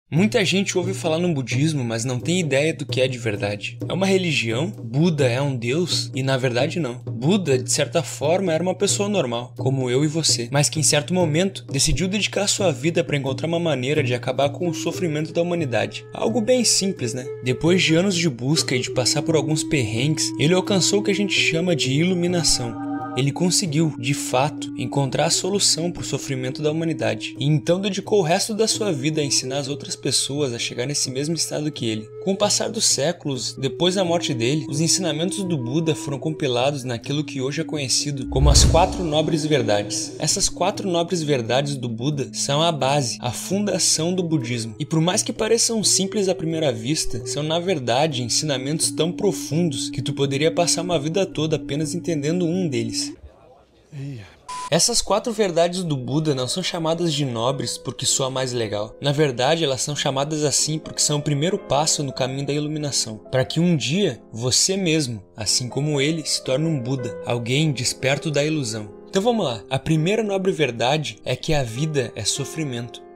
Muita gente ouve falar no budismo, mas não tem ideia do que é de verdade. É uma religião? Buda é um deus? E na verdade não. Buda, de certa forma, era uma pessoa normal, como eu e você, mas que em certo momento decidiu dedicar sua vida para encontrar uma maneira de acabar com o sofrimento da humanidade. Algo bem simples, né? Depois de anos de busca e de passar por alguns perrengues, ele alcançou o que a gente chama de iluminação. Ele conseguiu, de fato, encontrar a solução para o sofrimento da humanidade, e então dedicou o resto da sua vida a ensinar as outras pessoas a chegar nesse mesmo estado que ele. Com o passar dos séculos, depois da morte dele, os ensinamentos do Buda foram compilados naquilo que hoje é conhecido como as 4 nobres verdades. Essas 4 nobres verdades do Buda são a base, a fundação do budismo, e por mais que pareçam simples à primeira vista, são na verdade ensinamentos tão profundos que tu poderia passar uma vida toda apenas entendendo um deles. Essas 4 verdades do Buda não são chamadas de nobres porque soa mais legal. Na verdade, elas são chamadas assim porque são o primeiro passo no caminho da iluminação, para que um dia você mesmo, assim como ele, se torne um Buda, alguém desperto da ilusão. Então vamos lá. A primeira nobre verdade é que a vida é sofrimento.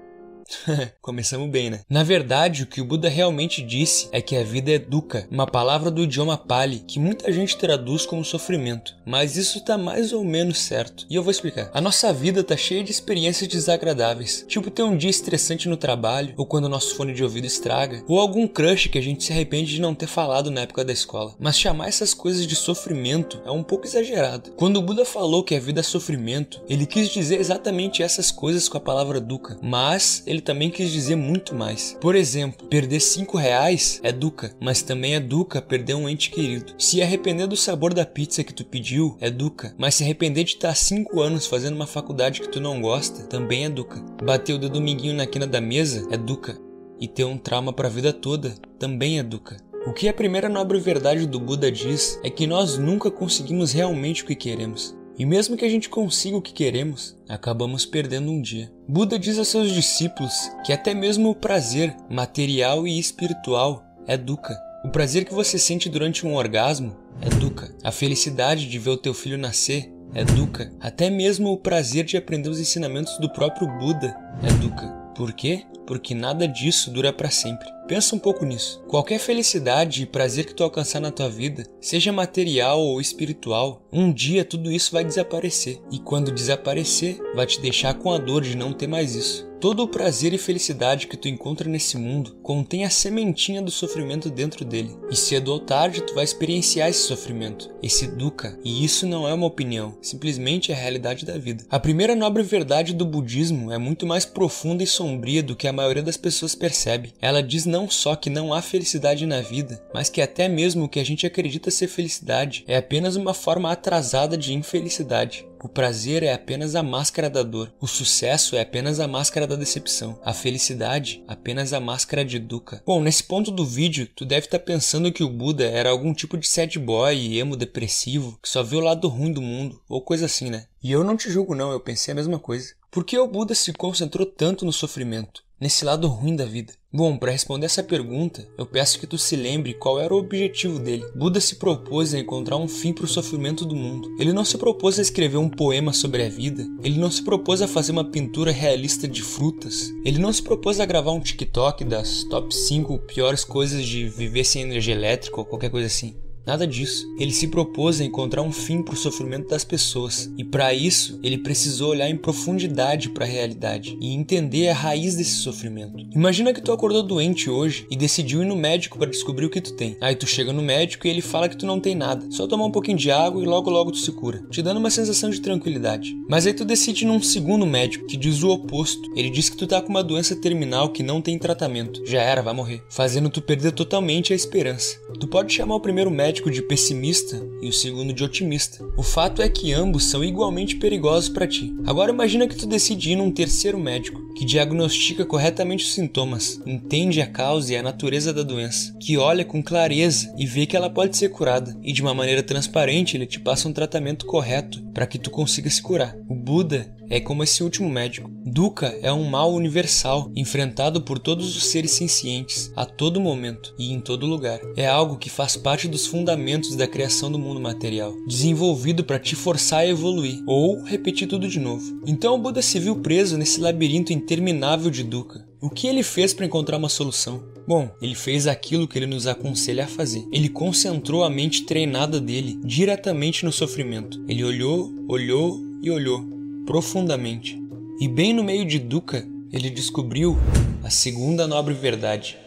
Começamos bem, né? Na verdade, o que o Buda realmente disse é que a vida é dukkha, uma palavra do idioma Pali que muita gente traduz como sofrimento, mas isso tá mais ou menos certo, e eu vou explicar. A nossa vida tá cheia de experiências desagradáveis, tipo ter um dia estressante no trabalho, ou quando o nosso fone de ouvido estraga, ou algum crush que a gente se arrepende de não ter falado na época da escola. Mas chamar essas coisas de sofrimento é um pouco exagerado. Quando o Buda falou que a vida é sofrimento, ele quis dizer exatamente essas coisas com a palavra dukkha, mas ele também quis dizer muito mais. Por exemplo, perder 5 reais é dukkha, mas também é dukkha perder um ente querido. Se arrepender do sabor da pizza que tu pediu é dukkha, mas se arrepender de estar 5 anos fazendo uma faculdade que tu não gosta também é dukkha. Bater o dedo minguinho na quina da mesa é dukkha, e ter um trauma pra vida toda também é dukkha. O que a primeira nobre verdade do Buda diz é que nós nunca conseguimos realmente o que queremos. E mesmo que a gente consiga o que queremos, acabamos perdendo um dia. Buda diz a seus discípulos que até mesmo o prazer material e espiritual é dukkha. O prazer que você sente durante um orgasmo é dukkha. A felicidade de ver o teu filho nascer é dukkha. Até mesmo o prazer de aprender os ensinamentos do próprio Buda é dukkha. Por quê? Porque nada disso dura para sempre. Pensa um pouco nisso. Qualquer felicidade e prazer que tu alcançar na tua vida, seja material ou espiritual, um dia tudo isso vai desaparecer. E quando desaparecer, vai te deixar com a dor de não ter mais isso. Todo o prazer e felicidade que tu encontra nesse mundo contém a sementinha do sofrimento dentro dele. E cedo ou tarde tu vai experienciar esse sofrimento, esse dukkha. E isso não é uma opinião, simplesmente é a realidade da vida. A primeira nobre verdade do budismo é muito mais profunda e sombria do que a maioria das pessoas percebe. Ela diz não só que não há felicidade na vida, mas que até mesmo o que a gente acredita ser felicidade é apenas uma forma atrasada de infelicidade. O prazer é apenas a máscara da dor. O sucesso é apenas a máscara da decepção. A felicidade, apenas a máscara de dukkha. Bom, nesse ponto do vídeo, tu deve estar pensando que o Buda era algum tipo de sad boy, emo depressivo, que só vê o lado ruim do mundo, ou coisa assim, né? E eu não te julgo não, eu pensei a mesma coisa. Por que o Buda se concentrou tanto no sofrimento, nesse lado ruim da vida? Bom, para responder essa pergunta, eu peço que tu se lembre qual era o objetivo dele. Buda se propôs a encontrar um fim para o sofrimento do mundo. Ele não se propôs a escrever um poema sobre a vida. Ele não se propôs a fazer uma pintura realista de frutas. Ele não se propôs a gravar um TikTok das top 5 piores coisas de viver sem energia elétrica ou qualquer coisa assim. Nada disso. Ele se propôs a encontrar um fim para o sofrimento das pessoas. E para isso, ele precisou olhar em profundidade para a realidade e entender a raiz desse sofrimento. Imagina que tu acordou doente hoje e decidiu ir no médico para descobrir o que tu tem. Aí tu chega no médico e ele fala que tu não tem nada. Só tomar um pouquinho de água e logo tu se cura, te dando uma sensação de tranquilidade. Mas aí tu decide ir num segundo médico que diz o oposto. Ele diz que tu tá com uma doença terminal que não tem tratamento. Já era, vai morrer. Fazendo tu perder totalmente a esperança. Tu pode chamar o primeiro médico de pessimista e o segundo de otimista. O fato é que ambos são igualmente perigosos para ti. Agora imagina que tu decide ir num terceiro médico, que diagnostica corretamente os sintomas, entende a causa e a natureza da doença, que olha com clareza e vê que ela pode ser curada, e de uma maneira transparente ele te passa um tratamento correto para que tu consiga se curar. O Buda é como esse último médico. Dukkha é um mal universal, enfrentado por todos os seres sencientes, a todo momento e em todo lugar. É algo que faz parte dos fundamentos da criação do mundo material, desenvolvido para te forçar a evoluir, ou repetir tudo de novo. Então o Buda se viu preso nesse labirinto interminável de dukkha. O que ele fez para encontrar uma solução? Bom, ele fez aquilo que ele nos aconselha a fazer. Ele concentrou a mente treinada dele diretamente no sofrimento. Ele olhou, olhou e olhou, profundamente. E bem no meio de dukkha, ele descobriu a segunda nobre verdade: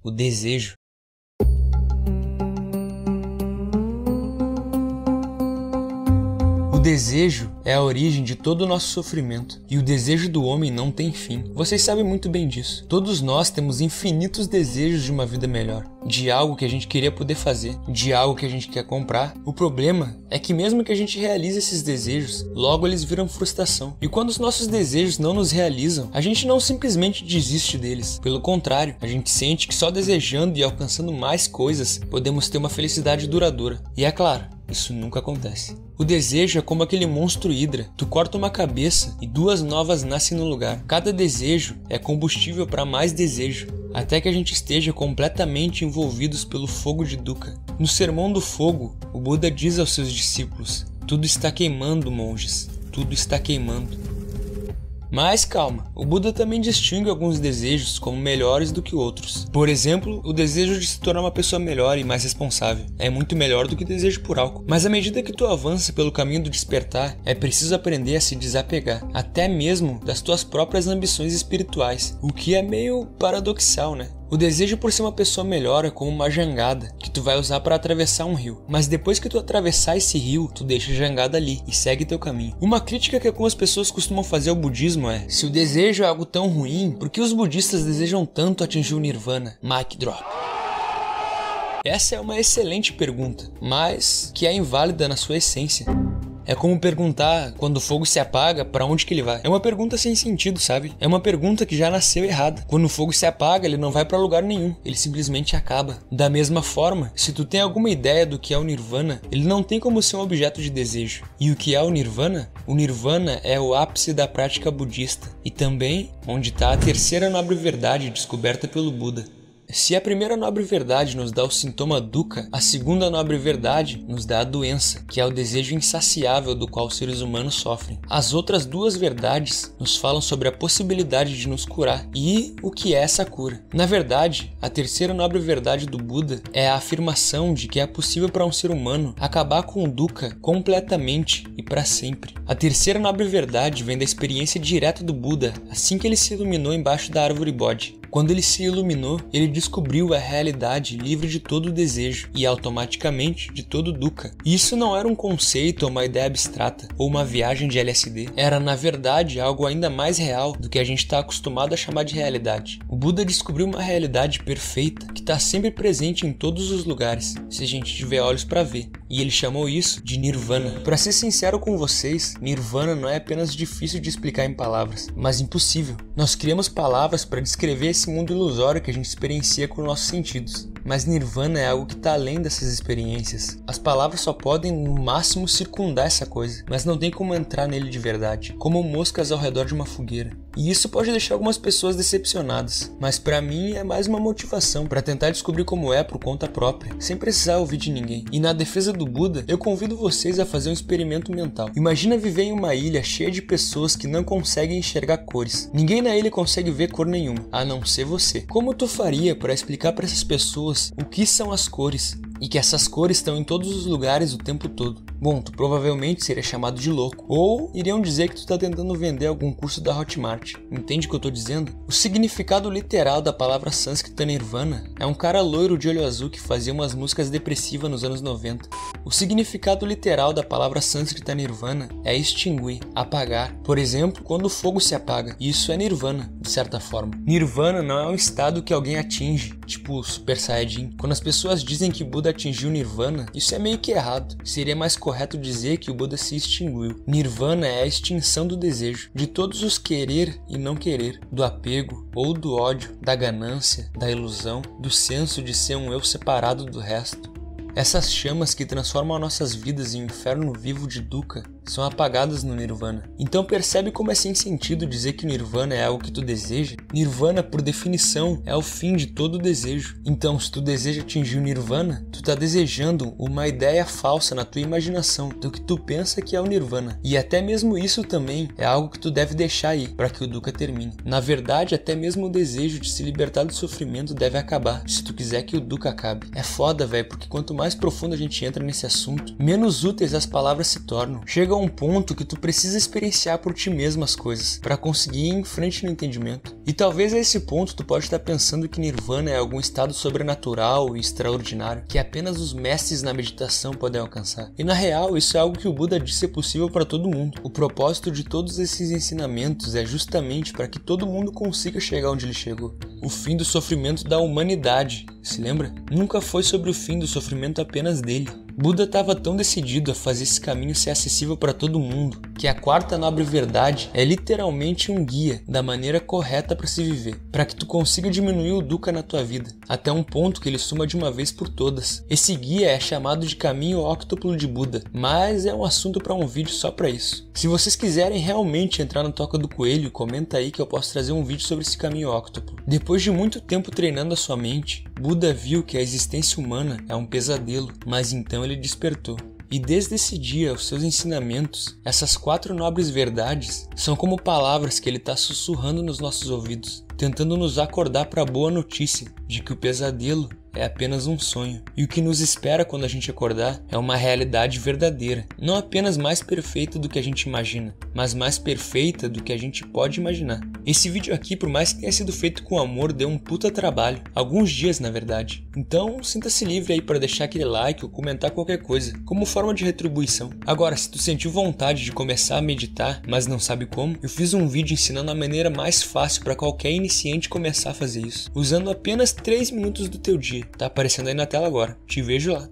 o desejo. O desejo é a origem de todo o nosso sofrimento, e o desejo do homem não tem fim. Vocês sabem muito bem disso. Todos nós temos infinitos desejos de uma vida melhor, de algo que a gente queria poder fazer, de algo que a gente quer comprar. O problema é que mesmo que a gente realize esses desejos, logo eles viram frustração. E quando os nossos desejos não nos realizam, a gente não simplesmente desiste deles. Pelo contrário, a gente sente que só desejando e alcançando mais coisas podemos ter uma felicidade duradoura. E é claro, isso nunca acontece. O desejo é como aquele monstro Hidra. Tu corta uma cabeça e duas novas nascem no lugar. Cada desejo é combustível para mais desejo, até que a gente esteja completamente envolvidos pelo fogo de dukkha. No Sermão do Fogo, o Buda diz aos seus discípulos: tudo está queimando, monges, tudo está queimando. Mas calma, o Buda também distingue alguns desejos como melhores do que outros. Por exemplo, o desejo de se tornar uma pessoa melhor e mais responsável é muito melhor do que o desejo por álcool. Mas à medida que tu avança pelo caminho do despertar, é preciso aprender a se desapegar, até mesmo das tuas próprias ambições espirituais, o que é meio paradoxal, né? O desejo por ser uma pessoa melhor é como uma jangada que tu vai usar para atravessar um rio. Mas depois que tu atravessar esse rio, tu deixa a jangada ali e segue teu caminho. Uma crítica que algumas pessoas costumam fazer ao budismo é: se o desejo é algo tão ruim, por que os budistas desejam tanto atingir o nirvana? Mic drop. Essa é uma excelente pergunta, mas que é inválida na sua essência. É como perguntar, quando o fogo se apaga, para onde que ele vai? É uma pergunta sem sentido, sabe? É uma pergunta que já nasceu errada. Quando o fogo se apaga, ele não vai para lugar nenhum. Ele simplesmente acaba. Da mesma forma, se tu tem alguma ideia do que é o nirvana, ele não tem como ser um objeto de desejo. E o que é o nirvana? O nirvana é o ápice da prática budista e também onde está a terceira nobre verdade descoberta pelo Buda. Se a primeira nobre verdade nos dá o sintoma dukkha, a segunda nobre verdade nos dá a doença, que é o desejo insaciável do qual os seres humanos sofrem. As outras duas verdades nos falam sobre a possibilidade de nos curar e o que é essa cura. Na verdade, a terceira nobre verdade do Buda é a afirmação de que é possível para um ser humano acabar com o dukkha completamente e para sempre. A terceira nobre verdade vem da experiência direta do Buda assim que ele se iluminou embaixo da árvore Bodhi. Quando ele se iluminou, ele descobriu a realidade livre de todo desejo e automaticamente de todo dukkha. Isso não era um conceito ou uma ideia abstrata ou uma viagem de LSD. Era na verdade algo ainda mais real do que a gente está acostumado a chamar de realidade. O Buda descobriu uma realidade perfeita que está sempre presente em todos os lugares, se a gente tiver olhos para ver. E ele chamou isso de nirvana. Para ser sincero com vocês, nirvana não é apenas difícil de explicar em palavras, mas impossível. Nós criamos palavras para descrever esse mundo ilusório que a gente experiencia com nossos sentidos. Mas nirvana é algo que está além dessas experiências. As palavras só podem, no máximo, circundar essa coisa, mas não tem como entrar nele de verdade, como moscas ao redor de uma fogueira. E isso pode deixar algumas pessoas decepcionadas, mas pra mim é mais uma motivação para tentar descobrir como é por conta própria, sem precisar ouvir de ninguém. E na defesa do Buda, eu convido vocês a fazer um experimento mental. Imagina viver em uma ilha cheia de pessoas que não conseguem enxergar cores. Ninguém na ilha consegue ver cor nenhuma, a não ser você. Como tu faria para explicar para essas pessoas o que são as cores? E que essas cores estão em todos os lugares o tempo todo. Bom, tu provavelmente seria chamado de louco. Ou iriam dizer que tu tá tentando vender algum curso da Hotmart. Entende o que eu tô dizendo? O significado literal da palavra sânscrita nirvana é um cara loiro de olho azul que fazia umas músicas depressivas nos anos 90. O significado literal da palavra sânscrita nirvana é extinguir, apagar. Por exemplo, quando o fogo se apaga. Isso é nirvana, de certa forma. Nirvana não é um estado que alguém atinge, tipo Super Saiyajin. Quando as pessoas dizem que Buda atingiu Nirvana, isso é meio que errado. Seria mais correto dizer que o Buda se extinguiu. Nirvana é a extinção do desejo, de todos os querer e não querer, do apego ou do ódio, da ganância, da ilusão, do senso de ser um eu separado do resto. Essas chamas que transformam nossas vidas em um inferno vivo de dukkha são apagadas no Nirvana. Então percebe como é sem sentido dizer que Nirvana é algo que tu deseja? Nirvana, por definição, é o fim de todo desejo. Então, se tu deseja atingir o Nirvana, tu tá desejando uma ideia falsa na tua imaginação do que tu pensa que é o Nirvana. E até mesmo isso também é algo que tu deve deixar aí para que o dukkha termine. Na verdade, até mesmo o desejo de se libertar do sofrimento deve acabar, se tu quiser que o dukkha acabe. É foda, velho, porque quanto mais profundo a gente entra nesse assunto, menos úteis as palavras se tornam. Chega a um ponto que tu precisa experienciar por ti mesmo as coisas para conseguir ir em frente no entendimento. E talvez a esse ponto tu pode estar pensando que Nirvana é algum estado sobrenatural e extraordinário que apenas os mestres na meditação podem alcançar. E na real, isso é algo que o Buda disse ser possível para todo mundo. O propósito de todos esses ensinamentos é justamente para que todo mundo consiga chegar onde ele chegou. O fim do sofrimento da humanidade, se lembra? Nunca foi sobre o fim do sofrimento apenas dele. Buda estava tão decidido a fazer esse caminho ser acessível para todo mundo, que a quarta nobre verdade é literalmente um guia da maneira correta para se viver, para que tu consiga diminuir o dukkha na tua vida, até um ponto que ele suma de uma vez por todas. Esse guia é chamado de caminho óctuplo de Buda, mas é um assunto para um vídeo só para isso. Se vocês quiserem realmente entrar na toca do coelho, comenta aí que eu posso trazer um vídeo sobre esse caminho óctuplo. Depois de muito tempo treinando a sua mente, Buda viu que a existência humana é um pesadelo, mas então ele despertou. E desde esse dia, os seus ensinamentos, essas 4 nobres verdades, são como palavras que ele está sussurrando nos nossos ouvidos, tentando nos acordar para a boa notícia de que o pesadelo é apenas um sonho. E o que nos espera quando a gente acordar é uma realidade verdadeira, não apenas mais perfeita do que a gente imagina, mas mais perfeita do que a gente pode imaginar. Esse vídeo aqui, por mais que tenha sido feito com amor, deu um puta trabalho, alguns dias na verdade. Então sinta-se livre aí para deixar aquele like ou comentar qualquer coisa, como forma de retribuição. Agora, se tu sentiu vontade de começar a meditar, mas não sabe como, eu fiz um vídeo ensinando a maneira mais fácil para qualquer iniciante começar a fazer isso, usando apenas 3 minutos do teu dia. Tá aparecendo aí na tela agora. Te vejo lá.